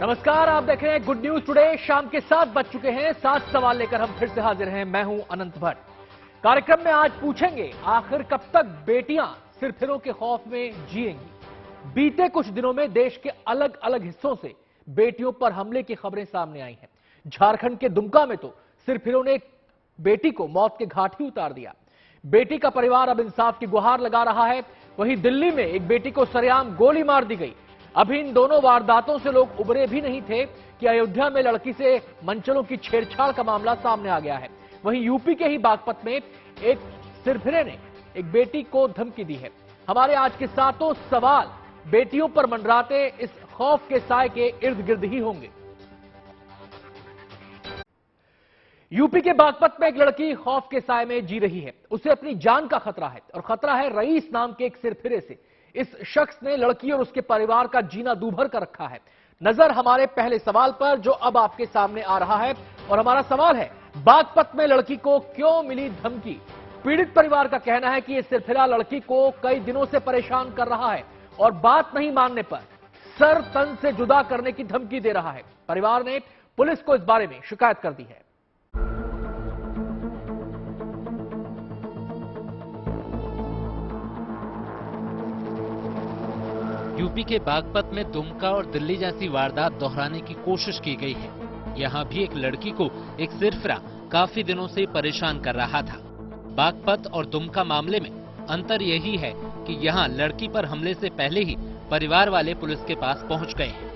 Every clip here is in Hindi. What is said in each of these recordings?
नमस्कार, आप देख रहे हैं गुड न्यूज टुडे। शाम के 7 बज चुके हैं। 7 सवाल लेकर हम फिर से हाजिर हैं। मैं हूं अनंत भट्ट। कार्यक्रम में आज पूछेंगे, आखिर कब तक बेटियां सिरफिरों के खौफ में जिएंगी। बीते कुछ दिनों में देश के अलग अलग हिस्सों से बेटियों पर हमले की खबरें सामने आई हैं। झारखंड के दुमका में तो सिरफिरों ने एक बेटी को मौत के घाट ही उतार दिया। बेटी का परिवार अब इंसाफ की गुहार लगा रहा है। वहीं दिल्ली में एक बेटी को सरेआम गोली मार दी गई। अभी इन दोनों वारदातों से लोग उबरे भी नहीं थे कि अयोध्या में लड़की से मनचलों की छेड़छाड़ का मामला सामने आ गया है। वहीं यूपी के ही बागपत में एक सिरफिरे ने एक बेटी को धमकी दी है। हमारे आज के सातों सवाल बेटियों पर मंडराते इस खौफ के साए के इर्द गिर्द ही होंगे। यूपी के बागपत में एक लड़की खौफ के साए में जी रही है। उसे अपनी जान का खतरा है और खतरा है रईस नाम के एक सिरफिरे से। इस शख्स ने लड़की और उसके परिवार का जीना दूभर कर रखा है। नजर हमारे पहले सवाल पर जो अब आपके सामने आ रहा है, और हमारा सवाल है, बागपत में लड़की को क्यों मिली धमकी। पीड़ित परिवार का कहना है कि यह सिरफिरा लड़की को कई दिनों से परेशान कर रहा है और बात नहीं मानने पर सर तन से जुदा करने की धमकी दे रहा है। परिवार ने पुलिस को इस बारे में शिकायत कर दी है। यूपी के बागपत में दुमका और दिल्ली जैसी वारदात दोहराने की कोशिश की गई है। यहाँ भी एक लड़की को एक सिरफिरा काफी दिनों से परेशान कर रहा था। बागपत और दुमका मामले में अंतर यही है कि यहाँ लड़की पर हमले से पहले ही परिवार वाले पुलिस के पास पहुँच गए हैं।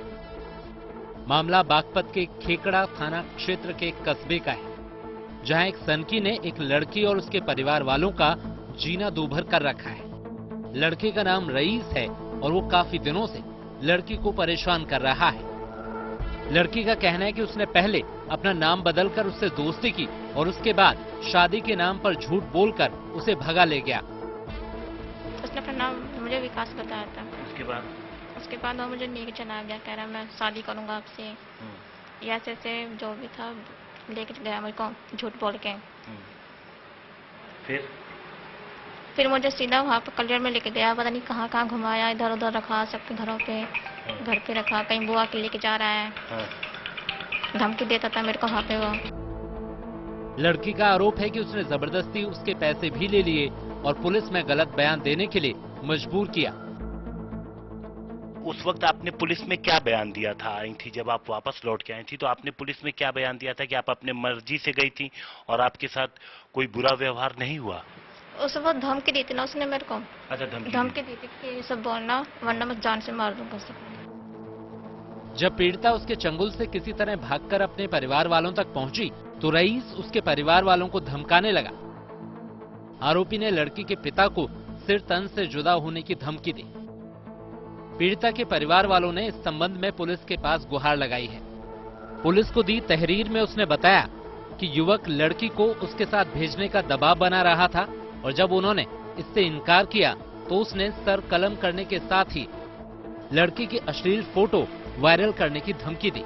मामला बागपत के खेकड़ा थाना क्षेत्र के एक कस्बे का है, जहाँ एक सनकी ने एक लड़की और उसके परिवार वालों का जीना दूभर कर रखा है। लड़के का नाम रईस है और वो काफी दिनों से लड़की को परेशान कर रहा है। लड़की का कहना है कि उसने पहले अपना नाम बदलकर उससे दोस्ती की और उसके बाद शादी के नाम पर झूठ बोलकर उसे भगा ले गया। उसने अपना नाम मुझे विकास बताया था। उसके बाद वो मुझे लेके चला गया, कह रहा मैं शादी करूंगा आपसे। ऐसे ऐसे जो भी था लेके गया मुझको झूठ बोल के। फिर मुझे सीधा वहाँ पे कल्याण में लेके गया, पता नहीं कहाँ कहाँ घुमाया, इधर उधर रखा, सबके घरों पे घर पे रखा, कहीं बुआ के लेके जा रहा है। धमकी देता था मेरे को वहाँ पे वो। लड़की का आरोप है कि उसने जबरदस्ती उसके पैसे भी ले लिए और पुलिस में गलत बयान देने के लिए मजबूर किया। उस वक्त आपने पुलिस में क्या बयान दिया था? आई थी जब आप वापस लौट के आई थी तो आपने पुलिस में क्या बयान दिया था कि आप अपने मर्जी से गई थी और आपके साथ कोई बुरा व्यवहार नहीं हुआ? उस वक्त धमकी दी थी ना उसने मेरे को। अच्छा, धमकी दी थी कि सब बोलना वरना मैं जान से मार दूंगा सब। जब पीड़िता उसके चंगुल से किसी तरह भागकर अपने परिवार वालों तक पहुंची तो रईस उसके परिवार वालों को धमकाने लगा। आरोपी ने लड़की के पिता को सिर तन से जुदा होने की धमकी दी। पीड़िता के परिवार वालों ने इस संबंध में पुलिस के पास गुहार लगाई है। पुलिस को दी तहरीर में उसने बताया कि युवक लड़की को उसके साथ भेजने का दबाव बना रहा था और जब उन्होंने इससे इनकार किया तो उसने सर कलम करने के साथ ही लड़की की अश्लील फोटो वायरल करने की धमकी दी।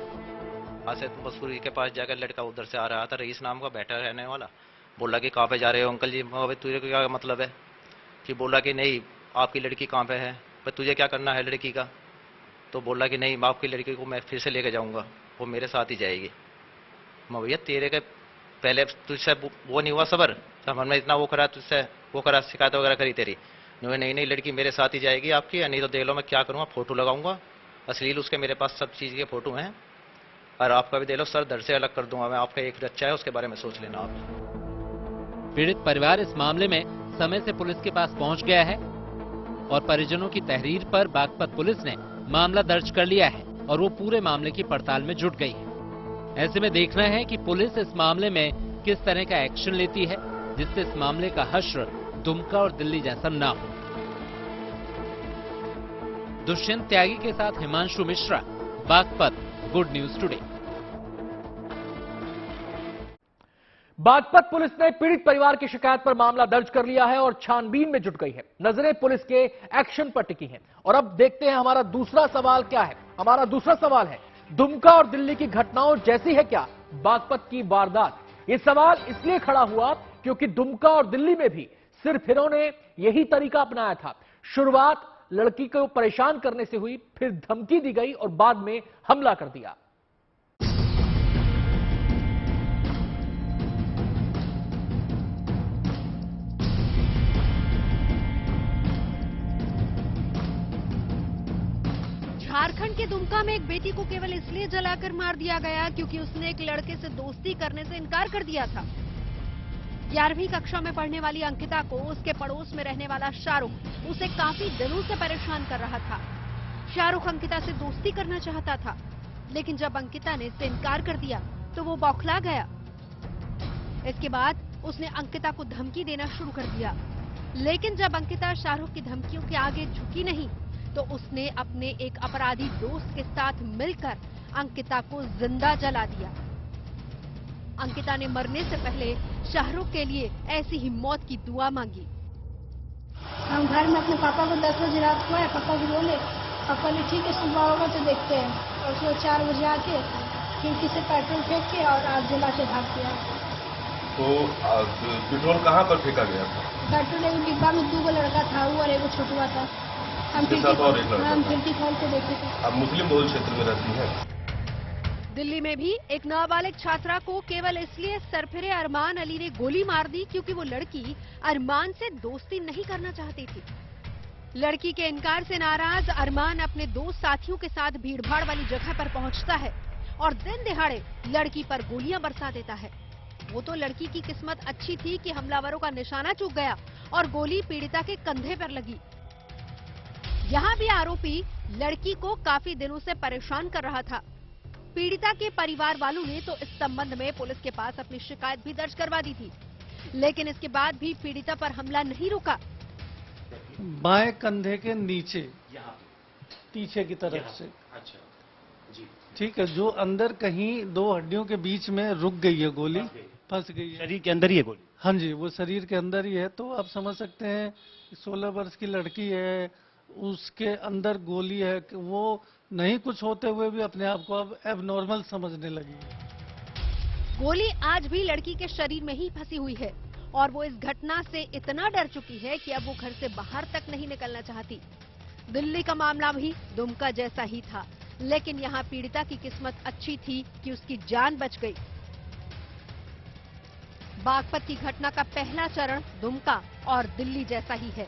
मसूरी के पास जाकर लड़का उधर से आ रहा था, रईस नाम का बैठा रहने वाला। बोला कि कहाँ पे जा रहे हो अंकल जी? तुझे क्या मतलब है? कि बोला कि नहीं आपकी लड़की कहाँ पे है, तुझे क्या करना है लड़की का? तो बोला कि नहीं आपकी लड़की को मैं फिर से लेके जाऊंगा, वो मेरे साथ ही जाएगी। मैं भैया तेरे के पहले तुझसे वो नहीं हुआ सबर, हमने इतना वो करा तुझसे, वो करा शिकायत वगैरह करी तेरी, नहीं लड़की मेरे साथ ही जाएगी आपकी, या नहीं तो देख लो मैं क्या करूँगा, फोटो लगाऊंगा अश्लील उसके, मेरे पास सब चीज़ के फोटो हैं, और आपका भी दे लो सर, दर से अलग कर दूंगा मैं, आपका एक बच्चा है उसके बारे में सोच लेना आप। पीड़ित परिवार इस मामले में समय से पुलिस के पास पहुंच गया है और परिजनों की तहरीर पर बागपत पुलिस ने मामला दर्ज कर लिया है और वो पूरे मामले की पड़ताल में जुट गई है। ऐसे में देखना है कि पुलिस इस मामले में किस तरह का एक्शन लेती है जिससे इस मामले का हश्र दुमका और दिल्ली जैसा ना हो। दुष्यंत त्यागी के साथ Himanshu Mishra, Baghpat, good news today. Baghpat police ने पीड़ित परिवार की शिकायत पर मामला दर्ज कर लिया है और छानबीन में जुट गई है। नजरें पुलिस के एक्शन पर टिकी हैं। और अब देखते हैं हमारा दूसरा सवाल क्या है। हमारा दूसरा सवाल है, दुमका और दिल्ली की घटनाओं जैसी है क्या बागपत की वारदात? यह सवाल इसलिए खड़ा हुआ क्योंकि दुमका और दिल्ली में भी सिरफिरों ने यही तरीका अपनाया था। शुरुआत लड़की को परेशान करने से हुई, फिर धमकी दी गई और बाद में हमला कर दिया। झारखंड के दुमका में एक बेटी को केवल इसलिए जलाकर मार दिया गया क्योंकि उसने एक लड़के से दोस्ती करने से इनकार कर दिया था। 11वीं कक्षा में पढ़ने वाली अंकिता को उसके पड़ोस में रहने वाला शाहरुख उसे काफी दिनों से परेशान कर रहा था। शाहरुख अंकिता से दोस्ती करना चाहता था, लेकिन जब अंकिता ने इससे इनकार कर दिया तो वो बौखला गया। इसके बाद उसने अंकिता को धमकी देना शुरू कर दिया, लेकिन जब अंकिता शाहरुख की धमकियों के आगे झुकी नहीं तो उसने अपने एक अपराधी दोस्त के साथ मिलकर अंकिता को जिंदा जला दिया। अंकिता ने मरने से पहले शाहरुख के लिए ऐसी ही मौत की दुआ मांगी। हम घर में अपने पापा को 10 बजे रात को आए, पापा भी बोले, पापा ने ठीक है सुबह होगा तो देखते हैं, और सुबह 4 बजे आके खिड़की से पेट्रोल फेंक के और आग जला के भाग गया। तो पेट्रोल कहाँ पर फेंका गया था? पेट्रोल एक डिब्बा में 2 लड़का था, वो और एक छोटुआ था। हम खिड़की खोल के देखे थे। आप मुस्लिम बहुल क्षेत्र में रहती हैं। दिल्ली में भी एक नाबालिग छात्रा को केवल इसलिए सरफिरे अरमान अली ने गोली मार दी क्योंकि वो लड़की अरमान से दोस्ती नहीं करना चाहती थी। लड़की के इनकार से नाराज अरमान अपने 2 साथियों के साथ भीड़भाड़ वाली जगह पर पहुंचता है और दिन दिहाड़े लड़की पर गोलियां बरसा देता है। वो तो लड़की की किस्मत अच्छी थी कि हमलावरों का निशाना चूक गया और गोली पीड़िता के कंधे पर लगी। यहाँ भी आरोपी लड़की को काफी दिनों से परेशान कर रहा था। पीड़िता के परिवार वालों ने तो इस संबंध में पुलिस के पास अपनी शिकायत भी दर्ज करवा दी थी, लेकिन इसके बाद भी पीड़िता पर हमला नहीं रुका। बाएं कंधे के नीचे पीछे की तरफ से, अच्छा जी, ठीक है, जो अंदर कहीं 2 हड्डियों के बीच में रुक गई है गोली, फंस गई है। शरीर के अंदर ही है गोली? हाँ जी, वो शरीर के अंदर ही है। तो आप समझ सकते हैं 16 वर्ष की लड़की है, उसके अंदर गोली है, वो नहीं कुछ होते हुए भी अपने आप को अब एबनॉर्मल समझने लगी। गोली आज भी लड़की के शरीर में ही फंसी हुई है और वो इस घटना से इतना डर चुकी है कि अब वो घर से बाहर तक नहीं निकलना चाहती। दिल्ली का मामला भी दुमका जैसा ही था, लेकिन यहाँ पीड़िता की किस्मत अच्छी थी कि उसकी जान बच गई। बागपत की घटना का पहला चरण दुमका और दिल्ली जैसा ही है।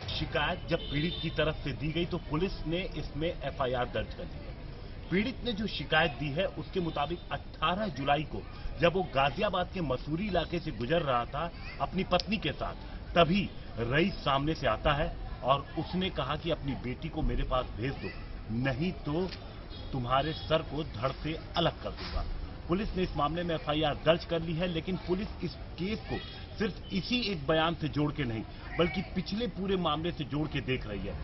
शिकायत जब पीड़ित की तरफ से दी गई तो पुलिस ने इसमें एफआईआर दर्ज कर दी है। पीड़ित ने जो शिकायत दी है उसके मुताबिक 18 जुलाई को जब वो गाजियाबाद के मसूरी इलाके से गुजर रहा था अपनी पत्नी के साथ, तभी रईस सामने से आता है और उसने कहा कि अपनी बेटी को मेरे पास भेज दो, नहीं तो तुम्हारे सर को धड़ से अलग कर दूंगा। पुलिस ने इस मामले में एफआईआर दर्ज कर ली है, लेकिन पुलिस इस केस को सिर्फ इसी एक बयान से जोड़ के नहीं बल्कि पिछले पूरे मामले से जोड़ के देख रही है।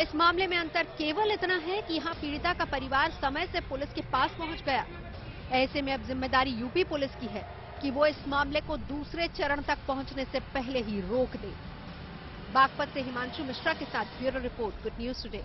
इस मामले में अंतर केवल इतना है कि यहाँ पीड़िता का परिवार समय से पुलिस के पास पहुंच गया। ऐसे में अब जिम्मेदारी यूपी पुलिस की है कि वो इस मामले को दूसरे चरण तक पहुंचने से पहले ही रोक दे। बागपत से हिमांशु मिश्रा के साथ bureau report, good news today.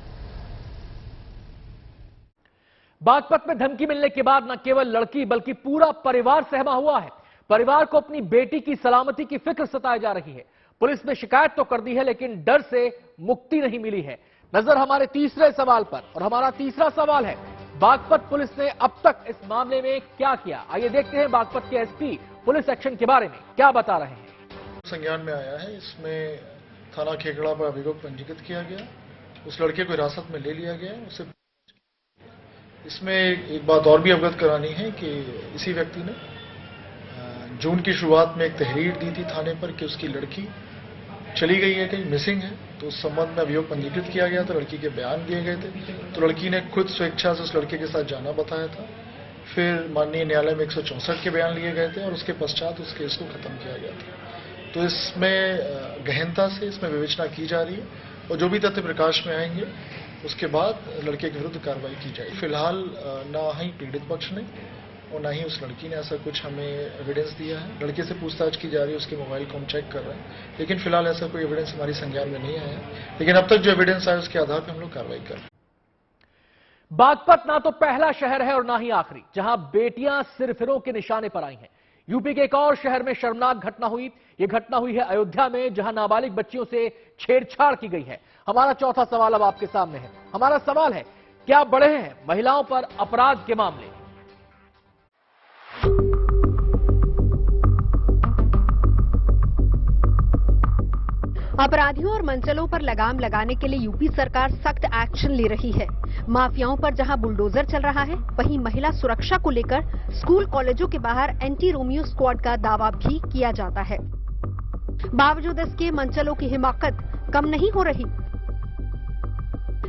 Baghpat में धमकी मिलने के बाद न केवल लड़की बल्कि पूरा परिवार सहमा हुआ है। परिवार को अपनी बेटी की सलामती की फिक्र सताई जा रही है। पुलिस ने शिकायत तो कर दी है, लेकिन डर से मुक्ति नहीं मिली है। नजर हमारे तीसरे सवाल पर, और हमारा तीसरा सवाल है, बागपत पुलिस ने अब तक इस मामले में क्या किया? आइए देखते हैं बागपत के एसपी पुलिस एक्शन के बारे में क्या बता रहे हैं। संज्ञान में आया है, इसमें थाना खेकड़ा पर अभियोग पंजीकृत किया गया, उस लड़के को हिरासत में ले लिया गया। उसे इसमें एक बात और भी अवगत करानी है कि इसी व्यक्ति ने जून की शुरुआत में एक तहरीर दी थी थाने पर कि उसकी लड़की चली गई है, कहीं मिसिंग है, तो उस संबंध में अभियोग पंजीकृत किया गया था। लड़की के बयान दिए गए थे, तो लड़की ने खुद स्वेच्छा से उस लड़के के साथ जाना बताया था। फिर माननीय न्यायालय में 164 के बयान लिए गए थे और उसके पश्चात उस केस को खत्म किया गया था। तो इसमें गहनता से इसमें विवेचना की जा रही है और जो भी तथ्य प्रकाश में आएंगे उसके बाद लड़के के विरुद्ध कार्रवाई की जाएगी। फिलहाल ना ही पीड़ित पक्ष ने और ना ही उस लड़की ने ऐसा कुछ हमें एविडेंस दिया है। लड़के से पूछताछ की जा रही है, उसके मोबाइल को हम चेक कर रहे हैं, लेकिन फिलहाल ऐसा कोई एविडेंस हमारी संज्ञान में नहीं आया। लेकिन अब तक जो एविडेंस आया उसके आधार पर हम लोग कार्रवाई कर रहे हैं। बागपत ना तो पहला शहर है और ना ही आखिरी जहां बेटियां सिरफिरों के निशाने पर आई हैं। यूपी के एक और शहर में शर्मनाक घटना हुई। यह घटना हुई है अयोध्या में, जहां नाबालिग बच्चियों से छेड़छाड़ की गई है। हमारा चौथा सवाल अब आपके सामने है। हमारा सवाल है, क्या बढ़े हैं महिलाओं पर अपराध के मामले? अपराधियों और मंचलों पर लगाम लगाने के लिए यूपी सरकार सख्त एक्शन ले रही है। माफियाओं पर जहां बुलडोजर चल रहा है, वहीं महिला सुरक्षा को लेकर स्कूल कॉलेजों के बाहर एंटी रोमियो स्क्वाड का दावा भी किया जाता है। बावजूद इसके मंचलों की हिमाकत कम नहीं हो रही।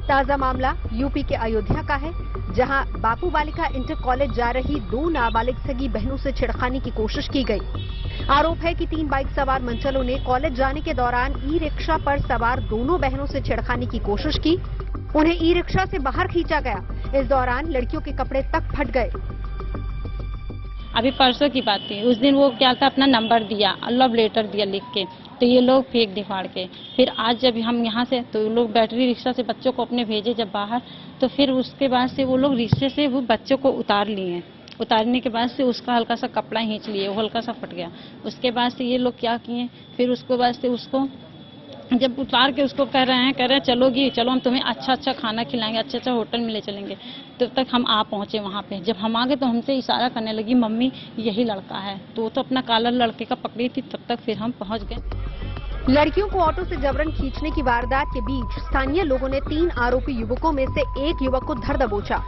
ताजा मामला यूपी के अयोध्या का है, जहां बापू बालिका इंटर कॉलेज जा रही 2 नाबालिग सगी बहनों से छेड़खानी की कोशिश की गई। आरोप है कि 3 बाइक सवार मंचलों ने कॉलेज जाने के दौरान ई रिक्शा पर सवार दोनों बहनों से छेड़खानी की कोशिश की। उन्हें ई रिक्शा से बाहर खींचा गया। इस दौरान लड़कियों के कपड़े तक फट गए। अभी परसों की बात थी, उस दिन वो क्या था, अपना नंबर दिया, लव लेटर दिया लिख के, तो ये लोग फेंक दिखाड़ के। फिर आज जब हम यहाँ से, तो लोग बैटरी रिक्शा से बच्चों को अपने भेजे जब बाहर, तो फिर उसके बाद से वो लोग रिक्शे से वो बच्चों को उतार लिए। उतारने के बाद से उसका हल्का सा कपड़ा खींच लिए, वो हल्का सा फट गया। उसके बाद से ये लोग क्या किए, फिर उसके बाद से उसको जब उतार के उसको कह रहे हैं चलोगी, चलो हम तुम्हें अच्छा खाना खिलाएंगे, अच्छा होटल में ले चलेंगे। तब तक हम आ पहुंचे वहां पे। जब हम आ गए तो हमसे इशारा करने लगी, मम्मी यही लड़का है। तो अपना काला लड़के का पकड़ी थी, तब तक फिर हम पहुंच गए। लड़कियों को ऑटो से जबरन खींचने की वारदात के बीच स्थानीय लोगों ने 3 आरोपी युवकों में से एक युवक को धर दबोचा।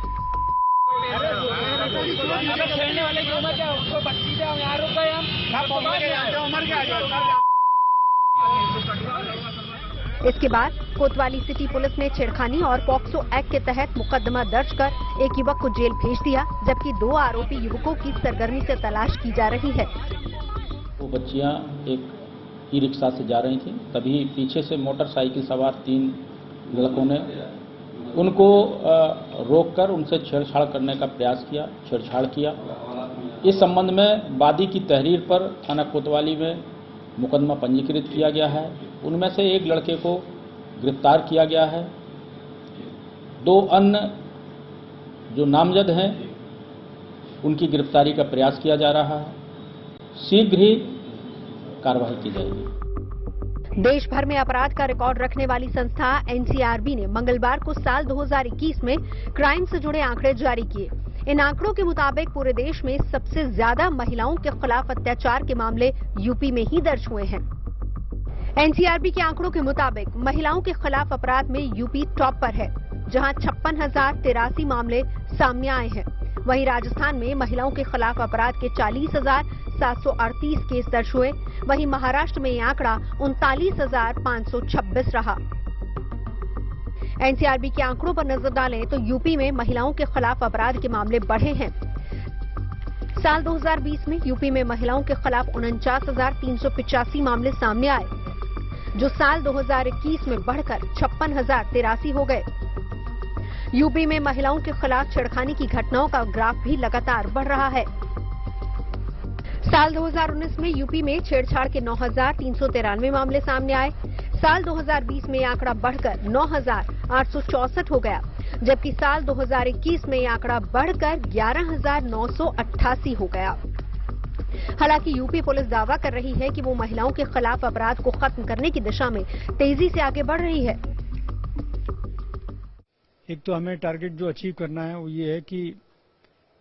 इसके बाद कोतवाली सिटी पुलिस ने छेड़खानी और पॉक्सो एक्ट के तहत मुकदमा दर्ज कर एक युवक को जेल भेज दिया, जबकि 2 आरोपी युवकों की सरगर्मी से तलाश की जा रही है। वो बच्चियां एक ई रिक्शा से जा रही थी, तभी पीछे से मोटरसाइकिल सवार 3 लड़कों ने उनको रोककर उनसे छेड़छाड़ करने का प्रयास किया, छेड़छाड़ किया। इस संबंध में वादी की तहरीर पर थाना कोतवाली में मुकदमा पंजीकृत किया गया है। उनमें से एक लड़के को गिरफ्तार किया गया है। 2 अन्य जो नामजद हैं उनकी गिरफ्तारी का प्रयास किया जा रहा है। शीघ्र ही कार्रवाई की जाएगी। देश भर में अपराध का रिकॉर्ड रखने वाली संस्था एनसीआरबी ने मंगलवार को साल 2021 में क्राइम से जुड़े आंकड़े जारी किए। इन आंकड़ों के मुताबिक पूरे देश में सबसे ज्यादा महिलाओं के खिलाफ अत्याचार के मामले यूपी में ही दर्ज हुए हैं। एनसीआरबी के आंकड़ों के मुताबिक महिलाओं के खिलाफ अपराध में यूपी टॉप पर है, जहां 56,083 मामले सामने आए हैं। वहीं राजस्थान में महिलाओं के खिलाफ अपराध के 40,738 केस दर्ज हुए। वहीं महाराष्ट्र में यह आंकड़ा 39,526 रहा। एनसीआरबी के आंकड़ों पर नजर डालें तो यूपी में महिलाओं के खिलाफ अपराध के मामले बढ़े हैं। साल 2020 में यूपी में महिलाओं के खिलाफ 49,385 मामले सामने आए, जो साल 2021 में बढ़कर 56,083 हो गए। यूपी में महिलाओं के खिलाफ छेड़खानी की घटनाओं का ग्राफ भी लगातार बढ़ रहा है। साल 2019 में यूपी में छेड़छाड़ के 9,393 मामले सामने आए। साल 2020 में यह आंकड़ा बढ़कर 9,864 हो गया, जबकि साल 2021 में यह आंकड़ा बढ़कर 11,988 हो गया। हालांकि यूपी पुलिस दावा कर रही है कि वो महिलाओं के खिलाफ अपराध को खत्म करने की दिशा में तेजी से आगे बढ़ रही है। एक तो हमें टारगेट जो अचीव करना है वो ये है कि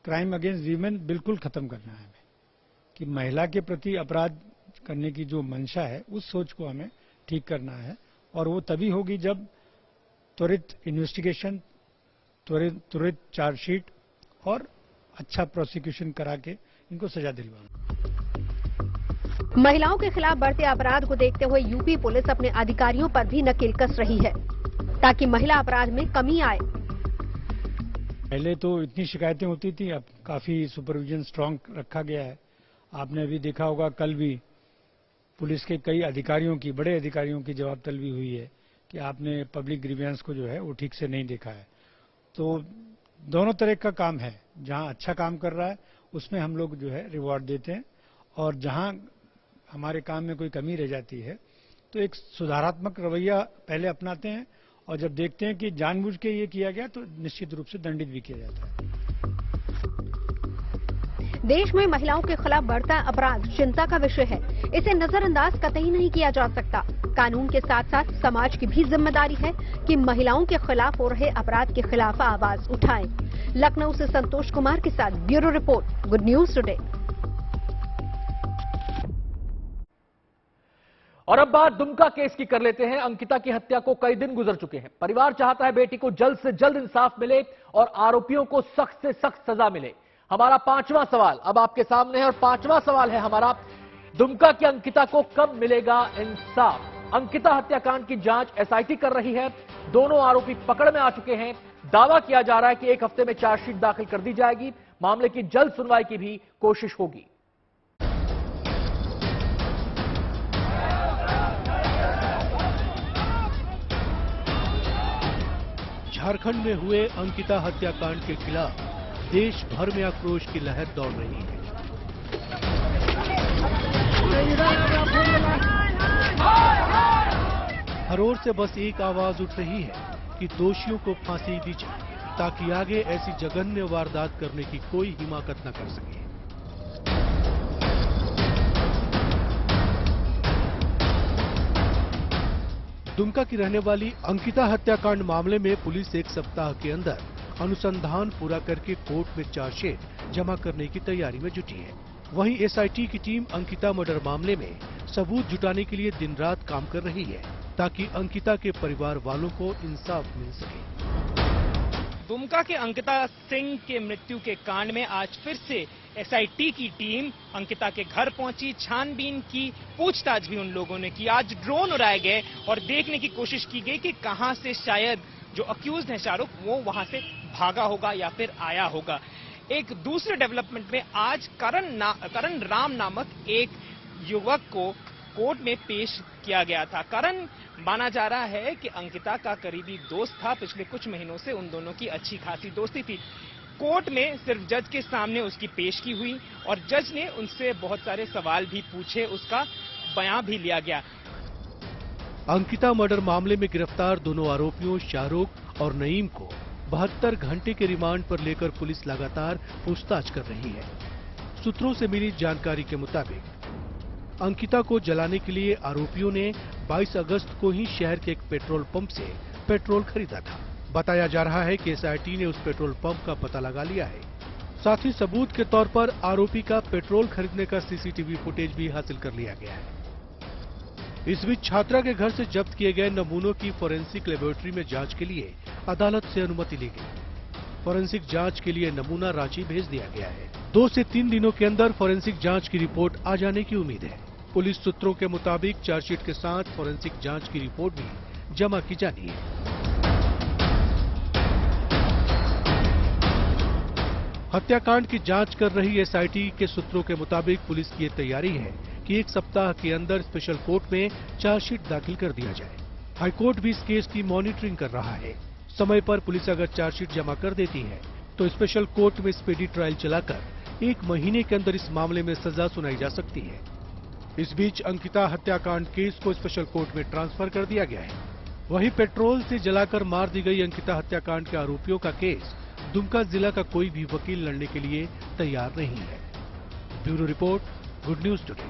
क्राइम अगेंस्ट वीमेन बिल्कुल खत्म करना है हमें, कि महिला के प्रति अपराध करने की जो मंशा है उस सोच को हमें ठीक करना है। और वो तभी होगी जब त्वरित इन्वेस्टिगेशन, त्वरित चार्जशीट और अच्छा प्रोसिक्यूशन करा के इनको सजा दिलवाना। महिलाओं के खिलाफ बढ़ते अपराध को देखते हुए यूपी पुलिस अपने अधिकारियों पर भी नकेल कस रही है, ताकि महिला अपराध में कमी आए। पहले तो इतनी शिकायतें होती थी, अब काफी सुपरविजन स्ट्रांग रखा गया है। आपने अभी देखा होगा, कल भी पुलिस के कई अधिकारियों की, बड़े अधिकारियों की जवाब तलबी हुई है कि आपने पब्लिक ग्रीवेंस को जो है वो ठीक से नहीं देखा है। तो दोनों तरह का काम है। जहां अच्छा काम कर रहा है उसमें हम लोग जो है रिवॉर्ड देते हैं, और जहां हमारे काम में कोई कमी रह जाती है तो एक सुधारात्मक रवैया पहले अपनाते हैं, और जब देखते हैं कि जानबूझ के ये किया गया तो निश्चित रूप से दंडित भी किया जाता है। देश में महिलाओं के खिलाफ बढ़ता अपराध चिंता का विषय है। इसे नजरअंदाज कतई नहीं किया जा सकता। कानून के साथ साथ समाज की भी जिम्मेदारी है कि महिलाओं के खिलाफ हो रहे अपराध के खिलाफ आवाज उठाएं। लखनऊ से संतोष कुमार के साथ bureau report, good news today. और अब बात दुमका केस की कर लेते हैं। अंकिता की हत्या को कई दिन गुजर चुके हैं। परिवार चाहता है बेटी को जल्द से जल्द इंसाफ मिले और आरोपियों को सख्त से सख्त सजा मिले। हमारा पांचवा सवाल अब आपके सामने है और पांचवा सवाल है हमारा, दुमका की अंकिता को कब मिलेगा इंसाफ? अंकिता हत्याकांड की जांच एसआईटी कर रही है। दोनों आरोपी पकड़ में आ चुके हैं। दावा किया जा रहा है कि एक हफ्ते में चार्जशीट दाखिल कर दी जाएगी। मामले की जल्द सुनवाई की भी कोशिश होगी। झारखंड में हुए अंकिता हत्याकांड के खिलाफ देश भर में आक्रोश की लहर दौड़ रही है। हर ओर से बस एक आवाज उठ रही है कि दोषियों को फांसी दी जाए ताकि आगे ऐसी जघन्य वारदात करने की कोई हिमाकत न कर सके। दुमका की रहने वाली अंकिता हत्याकांड मामले में पुलिस एक सप्ताह के अंदर अनुसंधान पूरा करके कोर्ट में चार्जशीट जमा करने की तैयारी में जुटी है। वहीं एसआईटी की टीम अंकिता मर्डर मामले में सबूत जुटाने के लिए दिन रात काम कर रही है ताकि अंकिता के परिवार वालों को इंसाफ मिल सके। दुमका के अंकिता सिंह के मृत्यु के कांड में आज फिर से एसआईटी की टीम अंकिता के घर पहुंची। छानबीन की, पूछताछ भी उन लोगों ने की। आज ड्रोन उड़ाए गए और देखने की कोशिश की गई कि कहां से शायद जो अक्यूज्ड है शाहरुख, वो वहां से भागा होगा या फिर आया होगा। एक दूसरे डेवलपमेंट में आज करण राम नामक एक युवक को कोर्ट में पेश किया गया था। करण माना जा रहा है कि अंकिता का करीबी दोस्त था। पिछले कुछ महीनों से उन दोनों की अच्छी खासी दोस्ती थी। कोर्ट में सिर्फ जज के सामने उसकी पेशगी हुई और जज ने उनसे बहुत सारे सवाल भी पूछे, उसका बयान भी लिया गया। अंकिता मर्डर मामले में गिरफ्तार दोनों आरोपियों शाहरुख और नईम को 72 घंटे के रिमांड पर लेकर पुलिस लगातार पूछताछ कर रही है। सूत्रों से मिली जानकारी के मुताबिक अंकिता को जलाने के लिए आरोपियों ने 22 अगस्त को ही शहर के एक पेट्रोल पंप से पेट्रोल खरीदा था। बताया जा रहा है कि एसआईटी ने उस पेट्रोल पंप का पता लगा लिया है। साथ ही सबूत के तौर पर आरोपी का पेट्रोल खरीदने का सीसीटीवी फुटेज भी हासिल कर लिया गया है। इस बीच छात्रा के घर से जब्त किए गए नमूनों की फोरेंसिक लेबोरेटरी में जांच के लिए अदालत से अनुमति ली गई। फोरेंसिक जांच के लिए नमूना रांची भेज दिया गया है। 2 से 3 दिनों के अंदर फोरेंसिक जांच की रिपोर्ट आ जाने की उम्मीद है। पुलिस सूत्रों के मुताबिक चार्जशीट के साथ फोरेंसिक जांच की रिपोर्ट भी जमा की जानी है। हत्याकांड की जांच कर रही एसआईटी के सूत्रों के मुताबिक पुलिस की ये तैयारी है कि एक सप्ताह के अंदर स्पेशल कोर्ट में चार्जशीट दाखिल कर दिया जाए। हाईकोर्ट भी इस केस की मॉनिटरिंग कर रहा है। समय पर पुलिस अगर चार्जशीट जमा कर देती है तो स्पेशल कोर्ट में स्पीडी ट्रायल चलाकर 1 महीने के अंदर इस मामले में सजा सुनाई जा सकती है। इस बीच अंकिता हत्याकांड केस को स्पेशल कोर्ट में ट्रांसफर कर दिया गया है। वहीं पेट्रोल से जलाकर मार दी गई अंकिता हत्याकांड के आरोपियों का केस दुमका जिला का कोई भी वकील लड़ने के लिए तैयार नहीं है। Bureau report, good news today.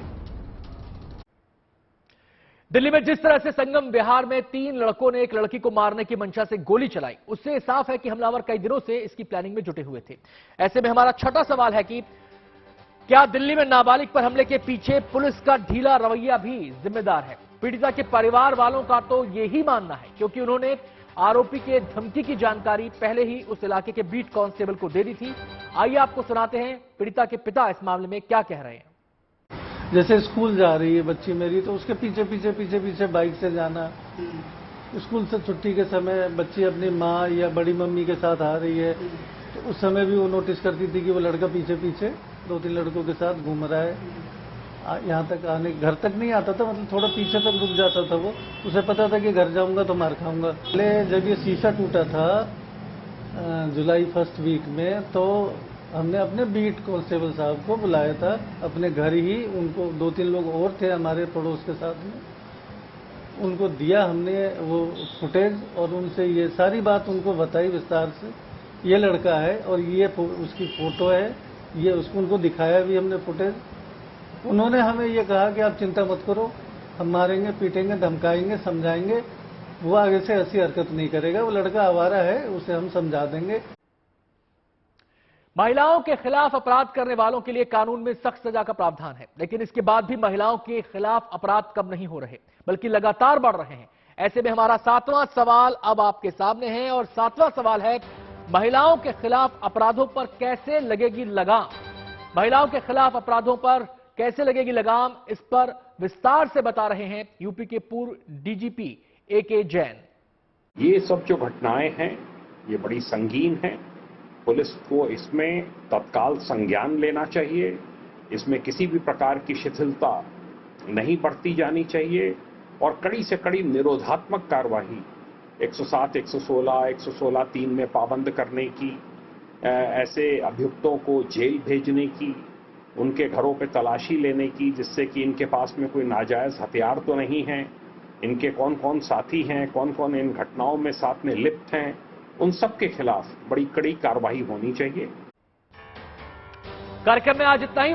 Delhi में जिस तरह से संगम विहार में 3 लड़कों ने एक लड़की को मारने की मंशा से गोली चलाई, उससे साफ है कि हमलावर कई दिनों से इसकी प्लानिंग में जुटे हुए थे। ऐसे में हमारा छठा सवाल है कि क्या दिल्ली में नाबालिग पर हमले के पीछे पुलिस का ढीला रवैया भी जिम्मेदार है? पीड़िता के परिवार वालों का तो यही मानना है, क्योंकि उन्होंने आरोपी के धमकी की जानकारी पहले ही उस इलाके के बीट कांस्टेबल को दे दी थी। आइए आपको सुनाते हैं पीड़िता के पिता इस मामले में क्या कह रहे हैं। जैसे स्कूल जा रही है बच्ची मेरी, तो उसके पीछे पीछे बाइक से जाना, स्कूल से छुट्टी के समय बच्ची अपनी माँ या बड़ी मम्मी के साथ आ रही है तो उस समय भी वो नोटिस करती थी कि वो लड़का पीछे 2-3 लड़कों के साथ घूम रहा है। यहाँ तक आने, घर तक नहीं आता था, मतलब थोड़ा पीछे तक रुक जाता था वो। उसे पता था कि घर जाऊंगा तो मार खाऊंगा। पहले जब ये शीशा टूटा था जुलाई 1st वीक में, तो हमने अपने बीट कांस्टेबल साहब को बुलाया था अपने घर ही। उनको 2-3 लोग और थे हमारे पड़ोस के साथ में, उनको दिया हमने वो फुटेज और उनसे ये सारी बात उनको बताई विस्तार से। ये लड़का है और ये उसकी फोटो है ये उसको उनको दिखाया भी हमने फुटेज। उन्होंने हमें ये कहा कि आप चिंता मत करो, हम मारेंगे, पीटेंगे, धमकाएंगे, समझाएंगे, वो आगे से ऐसी हरकत नहीं करेगा, वो लड़का आवारा है, उसे हम समझा देंगे। महिलाओं के खिलाफ अपराध करने वालों के लिए कानून में सख्त सजा का प्रावधान है, लेकिन इसके बाद भी महिलाओं के खिलाफ अपराध कम नहीं हो रहे, बल्कि लगातार बढ़ रहे हैं। ऐसे में हमारा 7वां सवाल अब आपके सामने है, और 7वां सवाल है, महिलाओं के खिलाफ अपराधों पर कैसे लगेगी लगाम? महिलाओं के खिलाफ अपराधों पर कैसे लगेगी लगाम, इस पर विस्तार से बता रहे हैं यूपी के पूर्व डीजीपी AK जैन। ये सब जो घटनाएं हैं ये बड़ी संगीन हैं। पुलिस को इसमें तत्काल संज्ञान लेना चाहिए। इसमें किसी भी प्रकार की शिथिलता नहीं बरती जानी चाहिए और कड़ी से कड़ी निरोधात्मक कार्यवाही 107, 116, 116(3) में पाबंद करने की, ऐसे अभियुक्तों को जेल भेजने की, उनके घरों पे तलाशी लेने की, जिससे कि इनके पास में कोई नाजायज हथियार तो नहीं है, इनके कौन कौन साथी हैं, कौन कौन इन घटनाओं में साथ में लिप्त हैं, उन सब के खिलाफ बड़ी कड़ी कार्रवाई होनी चाहिए। कार्यक्रम में आज इतना ही।